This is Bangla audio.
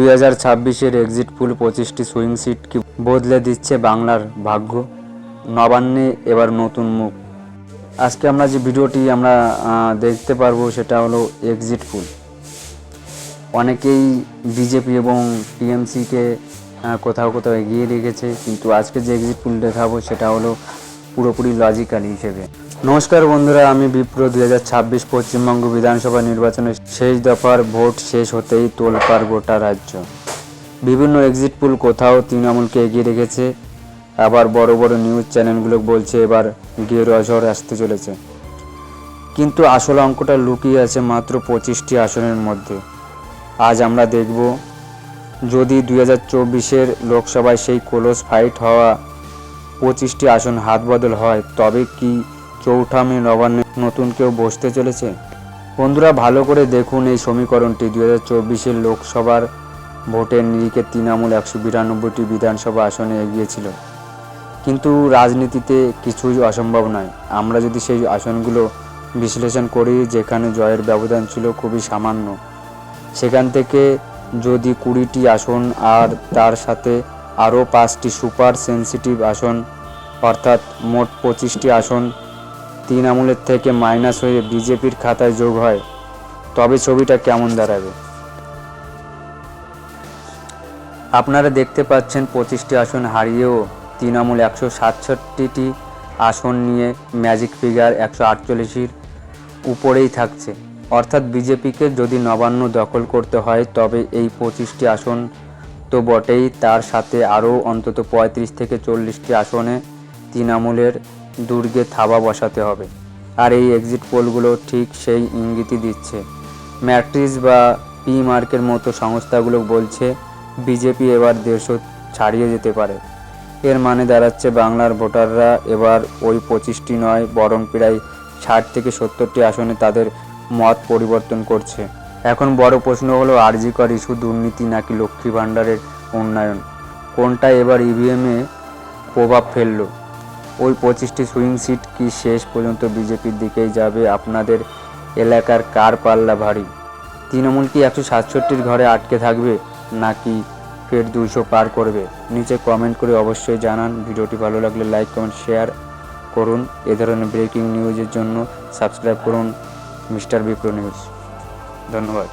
2026-এর এক্সিট পোল 25টি সুইং সিট কি বদলে দিচ্ছে বাংলার ভাগ্য। নবান্নে এবার নতুন মুখ। আজকে আমরা যে ভিডিওটি দেখতে পারবো সেটা হলো এক্সিট পোল। অনেকেই বিজেপি এবং টিএমসিকে কোথাও কোথাও এগিয়ে রেখেছে, কিন্তু আজকে যে এক্সিট পোল দেখাবো সেটা হলো পুরোপুরি লজিক্যাল হিসেবে। নমস্কার বন্ধুরা, আমি বিপ্র। 2026 পশ্চিমবঙ্গ বিধানসভা নির্বাচনের শেষ দফার ভোট শেষ হতেই তোলপাড় গোটা রাজ্য। বিভিন্ন এক্সিট পোল কোথাও তৃণমূলকে এগিয়ে রেখেছে, আবার বড় বড় নিউজ চ্যানেলগুলো বলছে এবার গেরুয়া ঝড় আসতে চলেছে। কিন্তু আসল অঙ্কটা লুকিয়ে আছে মাত্র 25টি আসনের মধ্যে। আজ আমরা দেখব, যদি 2024-এর লোকসভায় সেই ক্লোজ ফাইট হওয়া 25টি আসন হাত বদল হয়, তবে কি চৌঠা মে নবান্নে নতুন কেউ বসতে চলেছে? বন্ধুরা, ভালো করে দেখুন এই সমীকরণটি। 2024-এর লোকসভার ভোটের নিরিখে তৃণমূল 192টি বিধানসভা আসনে এগিয়েছিল, কিন্তু রাজনীতিতে কিছুই অসম্ভব নয়। আমরা যদি সেই আসনগুলো বিশ্লেষণ করি, যেখানে জয়ের ব্যবধান ছিল খুবই সামান্য, সেখান থেকে যদি 20টি আসন আর তার সাথে আরও 5টি সুপার সেন্সিটিভ আসন, অর্থাৎ মোট 25টি আসন তৃণমূলের থেকে মাইনাস হয়ে বিজেপির খাতায় যোগ হয়, তবে ছবিটা কেমন দাঁড়াবে? আপনারা দেখতে পাচ্ছেন 25টি আসন হারিয়েও তৃণমূল 167টি আসন নিয়ে ম্যাজিক ফিগার 148-এর উপরেই থাকছে। অর্থাৎ বিজেপিকে যদি নবান্ন দখল করতে হয়, তবে এই 25টি আসন তো বটেই, তার সাথে আরও অন্তত 35 থেকে 40টি আসনে তৃণমূলের দুর্গে থাবা বসাতে হবে। আর এই এক্সিট পোলগুলো ঠিক সেই ইঙ্গিতই দিচ্ছে। ম্যাট্রিক্স বা পি মার্কের মতো সংস্থাগুলো বলছে বিজেপি এবার 150 ছাড়িয়ে যেতে পারে। এর মানে দাঁড়াচ্ছে বাংলার ভোটাররা এবার ওই 25টি নয়, বরং প্রায় 60 থেকে 70টি আসনে তাদের মত পরিবর্তন করছে। এখন বড় প্রশ্ন হলো, আরজি কর ইস্যু দুর্নীতি নাকি লক্ষ্মী ভাণ্ডারের উন্নয়ন, কোনটা এবার ইভিএমে প্রভাব ফেলল? ওই 25টি সুইং সিট কি শেষ পর্যন্ত বিজেপির দিকেই যাবে? আপনাদের এলাকার কার পাল্লা ভারী? তৃণমূল কি 167টির ঘরে আটকে থাকবে, নাকি ফের 200 পার করবে? নিচে কমেন্ট করে অবশ্যই জানান। ভিডিওটি ভালো লাগলে লাইক, কমেন্ট, শেয়ার করুন। এ ধরনের ব্রেকিং নিউজের জন্য সাবস্ক্রাইব করুন মিস্টার বিপ্র নিউজ। ধন্যবাদ।